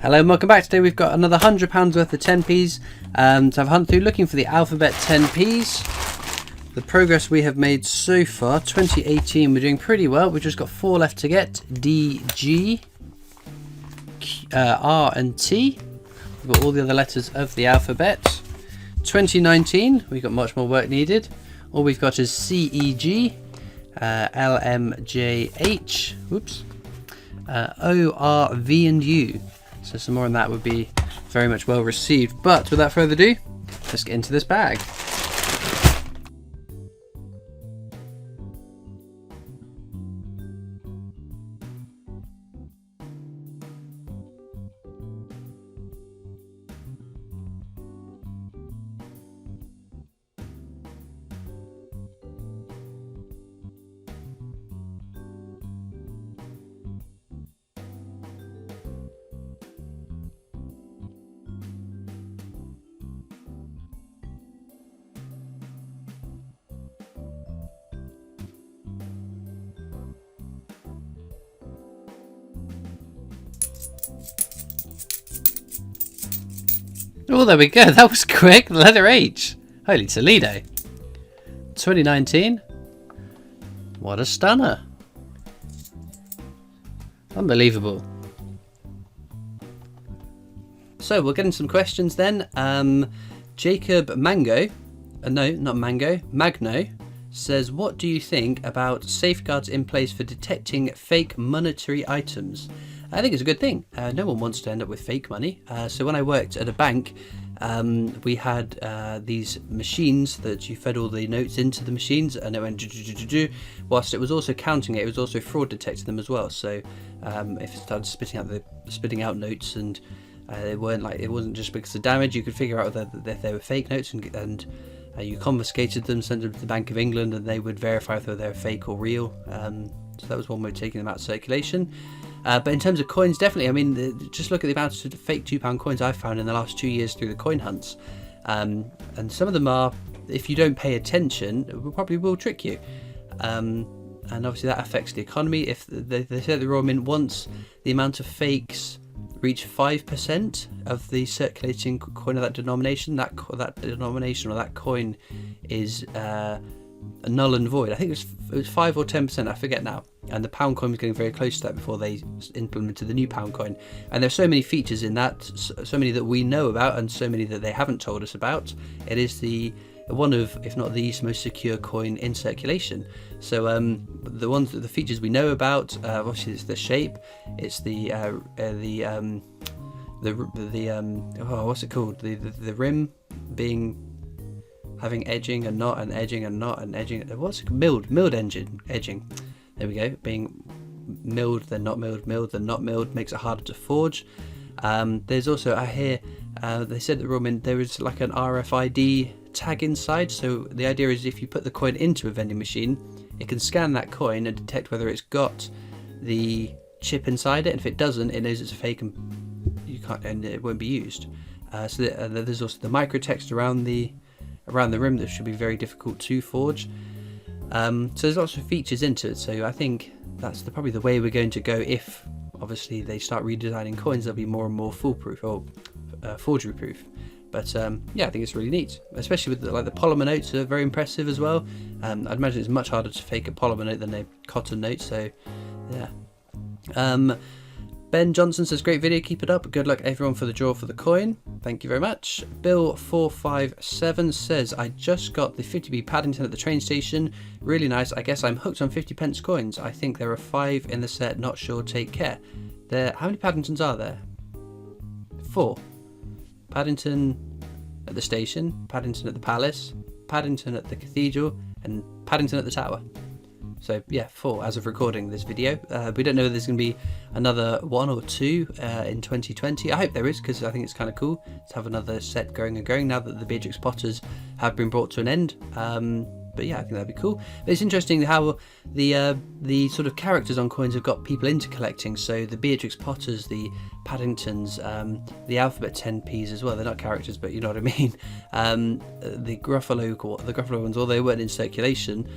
Hello and welcome back. Today we've got another £100 worth of 10p's to have a hunt through, looking for the alphabet 10p's. The progress we have made so far, 2018, we're doing pretty well. We've just got 4 left to get. D, G, R and T. We've got all the other letters of the alphabet. 2019, we've got much more work needed. All we've got is C, E, G, L, M, J, H, whoops, O, R, V and U. So some more on that would be very much well received. But without further ado, let's get into this bag. Oh, there we go. That was quick. Letter H. Holy Toledo. 2019. What a stunner. Unbelievable. So we'll get into some questions then. Jacob Mango, no, not Mango, Magno, says, what do you think about safeguards in place for detecting fake monetary items? I think it's a good thing. No one wants to end up with fake money. So when I worked at a bank, we had these machines that you fed all the notes into the machines, and it went whilst it was also counting it. It was also fraud detecting them as well. So if it started spitting out notes, and it wasn't just because of damage, you could figure out that they were fake notes, and you confiscated them, sent them to the Bank of England, and they would verify whether they're fake or real. So that was one way of taking them out of circulation. But in terms of coins, definitely, I mean, just look at the amount of fake £2 coins I've found in the last 2 years through the coin hunts. And some of them are, if you don't pay attention, probably will trick you. And obviously that affects the economy. If they say the Royal Mint, once the amount of fakes reach 5% of the circulating coin of that denomination, that denomination or that coin is null and void. I think it was 5 or 10%, I forget now. And the pound coin was getting very close to that before they implemented the new pound coin. And there's so many features in that, so many that we know about and so many that they haven't told us about. It is one of, if not the most secure coin in circulation. So the features we know about, obviously it's the shape, it's what's it called, the rim having edging and not, and edging and not, and edging. What's it? Milled edging. There we go. Being milled, then not milled, milled, then not milled makes it harder to forge. There's also, I hear, they said that Royal Mint, there is like an RFID tag inside. So the idea is if you put the coin into a vending machine, it can scan that coin and detect whether it's got the chip inside it. And if it doesn't, it knows it's a fake and it won't be used. So there's also the microtext around the rim that should be very difficult to forge. So there's lots of features into it. So I think that's probably the way we're going to go. If obviously they start redesigning coins, they'll be more and more foolproof or forgery proof. But yeah, I think it's really neat, especially with the polymer notes are very impressive as well. I'd imagine it's much harder to fake a polymer note than a cotton note. So yeah. Ben Johnson says, great video, keep it up. Good luck everyone for the draw for the coin. Thank you very much. Bill457 says, I just got the 50p Paddington at the train station. Really nice. I guess I'm hooked on 50p coins. I think there are 5 in the set. Not sure. Take care. How many Paddingtons are there? 4. Paddington at the station, Paddington at the palace, Paddington at the cathedral, and Paddington at the tower. So yeah, 4 as of recording this video. We don't know if there's going to be another 1 or 2 in 2020. I hope there is, because I think it's kind of cool to have another set going now that the Beatrix Potters have been brought to an end. But yeah, I think that'd be cool. But it's interesting how the sort of characters on coins have got people into collecting. So the Beatrix Potters, the Paddingtons, the Alphabet 10p's as well. They're not characters, but you know what I mean. The Gruffalo ones, although they weren't in circulation,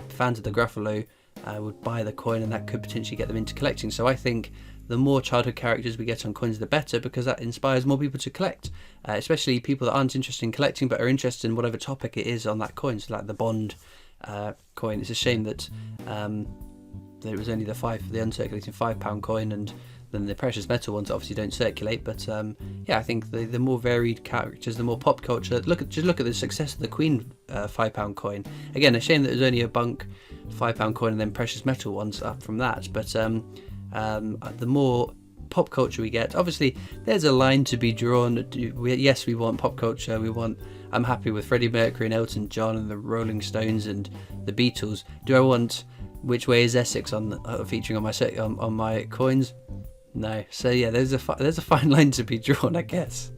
fans of the Gruffalo would buy the coin, and that could potentially get them into collecting. So I think the more childhood characters we get on coins, the better, because that inspires more people to collect, especially people that aren't interested in collecting but are interested in whatever topic it is on that coin. So like the Bond coin, it's a shame that there was only the uncirculating £5 coin, and then the precious metal ones obviously don't circulate. But I think the more varied characters, the more pop culture. Just look at the success of the Queen £5 coin. Again, a shame that there's only a bunk £5 coin and then precious metal ones up from that. But the more pop culture we get, obviously there's a line to be drawn. Yes, we want pop culture. I'm happy with Freddie Mercury and Elton John and the Rolling Stones and the Beatles. Do I want Which Way Is Essex featuring on my coins? No. So yeah, there's a fine line to be drawn, I guess.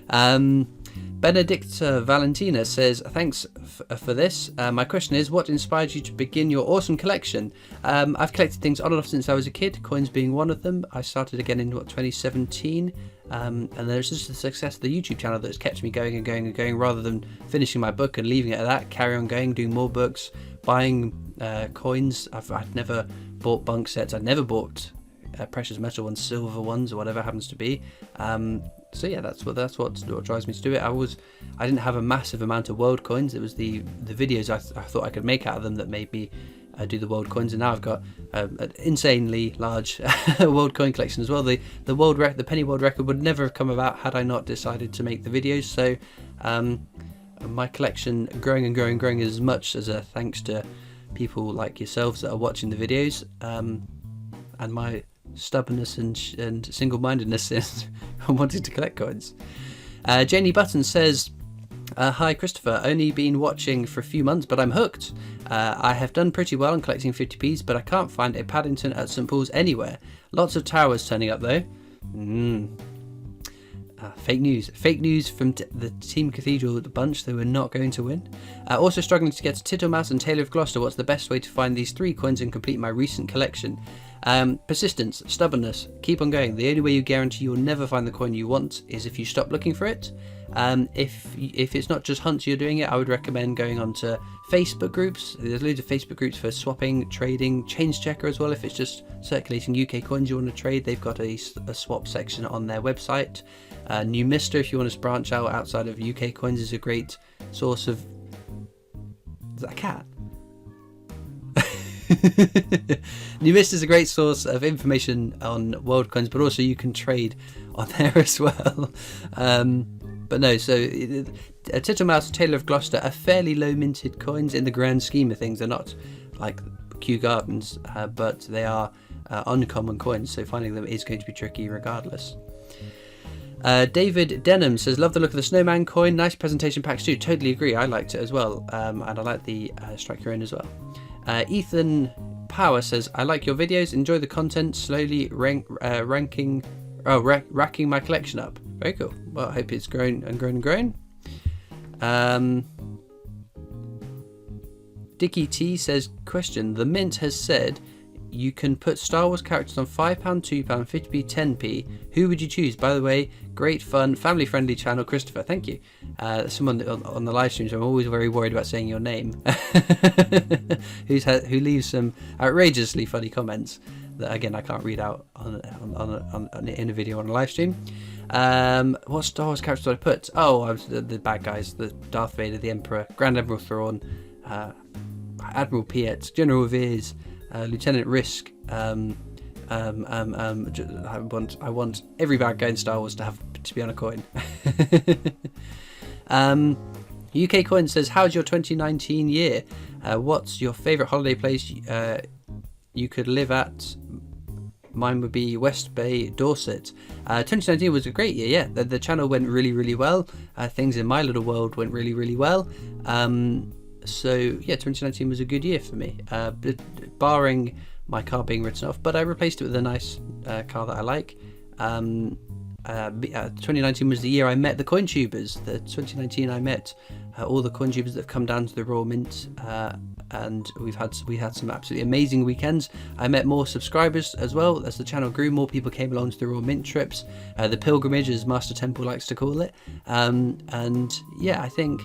Benedicta Valentina says, thanks for this. My question is, what inspired you to begin your awesome collection? I've collected things on and off since I was a kid, coins being one of them. I started again in 2017, and there's just the success of the YouTube channel that's kept me going and going and going, rather than finishing my book and leaving it at that. Carry on going, doing more books, buying coins. I've never bought bunk sets. I've never bought precious metal ones, silver ones, or whatever happens to be. So yeah, that's what drives me to do it. I didn't have a massive amount of world coins. It was the videos I thought I could make out of them that made me do the world coins, and now I've got an insanely large world coin collection as well. The penny world record would never have come about had I not decided to make the videos. So my collection growing and growing and growing as much as a thanks to people like yourselves that are watching the videos, and my stubbornness and single-mindedness in wanting to collect coins. Janie Button says, hi Christopher, only been watching for a few months but I'm hooked. I have done pretty well on collecting 50p's, but I can't find a Paddington at St Paul's anywhere. Lots of towers turning up though. Fake news from the Team Cathedral bunch. They were not going to win. Also struggling to get to Tittlemouse and Taylor of Gloucester. What's the best way to find these 3 coins and complete my recent collection? Persistence, stubbornness, keep on going. The only way you guarantee you'll never find the coin you want is if you stop looking for it. If it's not just hunts you're doing it, I would recommend going onto Facebook groups. There's loads of Facebook groups for swapping, trading, Change Checker as well. If it's just circulating UK coins you want to trade, they've got a swap section on their website. New Mister, if you want to branch out outside of UK coins, is a great source of... Is that a cat? New Mist is a great source of information on world coins, but also you can trade on there as well. But no, so Tittlemouse, Taylor of Gloucester are fairly low minted coins in the grand scheme of things. They're not like Kew Gardens, but they are uncommon coins, so finding them is going to be tricky regardless. David Denham says, love the look of the snowman coin, nice presentation packs too. Totally agree, I liked it as well, and I like the strike your own as well. Ethan Power says, I like your videos, enjoy the content, slowly racking my collection up. Very cool. Well, I hope it's grown and grown and grown. Dickie T says, question, the Mint has said you can put Star Wars characters on £5, £2, 50p, 10p. Who would you choose? By the way, great fun, family friendly channel, Christopher. Thank you. Someone on the live streams, I'm always very worried about saying your name, who leaves some outrageously funny comments that again I can't read out in a video on a live stream. What Star Wars characters did I put? Oh, I was the bad guys: the Darth Vader, the Emperor, Grand Admiral Thrawn, Admiral Piet, General Veers, Lieutenant Risk. I want every bad guy in Star Wars to be on a coin. UK Coin says, how's your 2019 year? What's your favourite holiday place you could live at? Mine would be West Bay, Dorset. 2019 was a great year, yeah. The channel went really, really well. Things in my little world went really, really well. So, yeah, 2019 was a good year for me, barring my car being written off. But I replaced it with a nice car that I like. 2019 was the year I met the CoinTubers. 2019 I met all the CoinTubers that have come down to the Royal Mint, and we had some absolutely amazing weekends. I met more subscribers as well as the channel grew. More people came along to the Royal Mint trips, the pilgrimage, as Master Temple likes to call it. And yeah, I think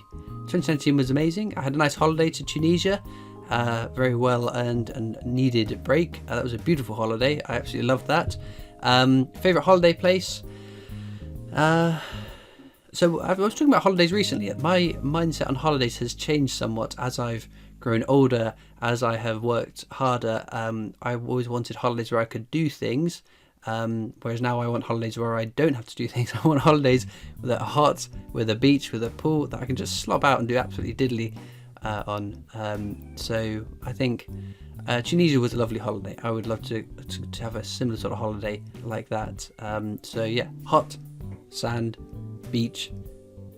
2019 was amazing. I had a nice holiday to Tunisia. Very well earned and needed break. That was a beautiful holiday. I absolutely loved that. Favourite holiday place? So I was talking about holidays recently. My mindset on holidays has changed somewhat as I've grown older, as I have worked harder. I've always wanted holidays where I could do things, whereas now I want holidays where I don't have to do things. I want holidays that are hot, with a beach, with a pool, that I can just slop out and do absolutely diddly on. So I think Tunisia was a lovely holiday. I would love to have a similar sort of holiday like that. So yeah, hot, sand, beach,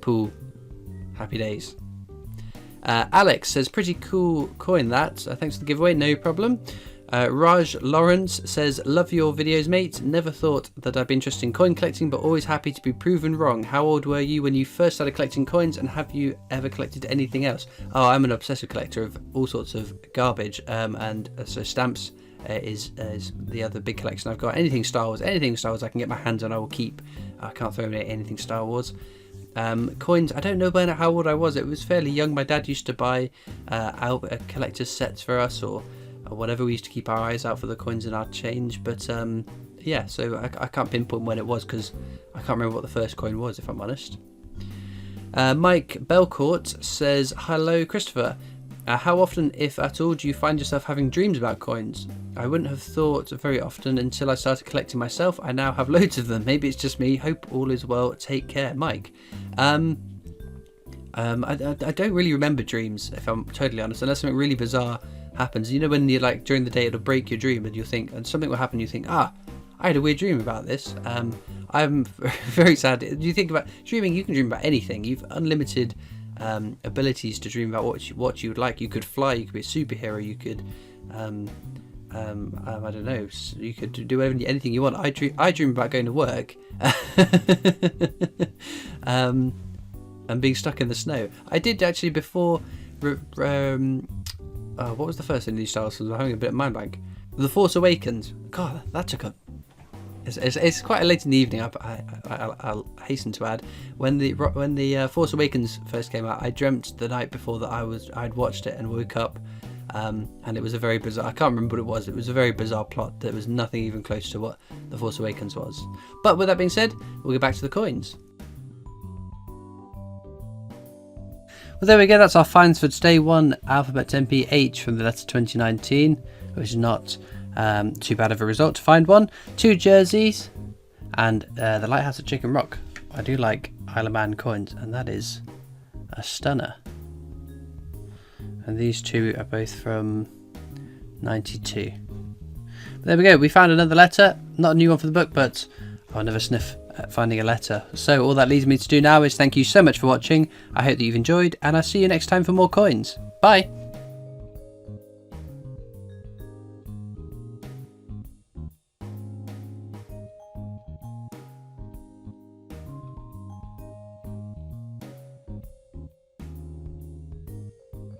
pool, happy days. Alex says, pretty cool coin that. Thanks for the giveaway, no problem. Raj Lawrence says, love your videos, mate. Never thought that I'd be interested in coin collecting, but always happy to be proven wrong. How old were you when you first started collecting coins, and have you ever collected anything else? Oh, I'm an obsessive collector of all sorts of garbage, and so stamps is the other big collection I've got. Anything Star Wars I can get my hands on, I will keep. I can't throw away anything Star Wars. Coins, I don't know how old I was. It was fairly young. My dad used to buy collector's sets for us, or whatever. We used to keep our eyes out for the coins in our change. But yeah, so I can't pinpoint when it was, because I can't remember what the first coin was, if I'm honest. Mike Belcourt says, hello Christopher. How often, if at all, do you find yourself having dreams about coins? I wouldn't have thought very often until I started collecting myself. I now have loads of them. Maybe it's just me. Hope all is well. Take care, Mike. I don't really remember dreams, if I'm totally honest, unless something really bizarre happens. You know, when you're like during the day, it'll break your dream, and you'll think, and something will happen. You think, I had a weird dream about this. I'm very sad. Do you think about dreaming? You can dream about anything. You've unlimited abilities to dream about what you would like. You could fly. You could be a superhero. You could, I don't know. You could do anything you want. I dream about going to work, and being stuck in the snow. I did actually before. What was the first thing these styles? I'm having a bit of mind blank. The Force Awakens. God, that took a. It's quite late in the evening. I'll hasten to add, when the Force Awakens first came out, I dreamt the night before that I'd watched it and woke up, and it was a very bizarre. I can't remember what it was. It was a very bizarre plot. There was nothing even close to what the Force Awakens was. But with that being said, we'll get back to the coins. Well, there we go. That's our finds for today. One alphabet MPH from the letter 2019, which is not too bad of a result to find one. 2 jerseys, and the Lighthouse at Chicken Rock. I do like Isle of Man coins, and that is a stunner. And these two are both from 92. But there we go. We found another letter. Not a new one for the book, but I'll never sniff at finding a letter. So all that leaves me to do now is thank you so much for watching. I hope that you've enjoyed, and I'll see you next time for more coins. Bye.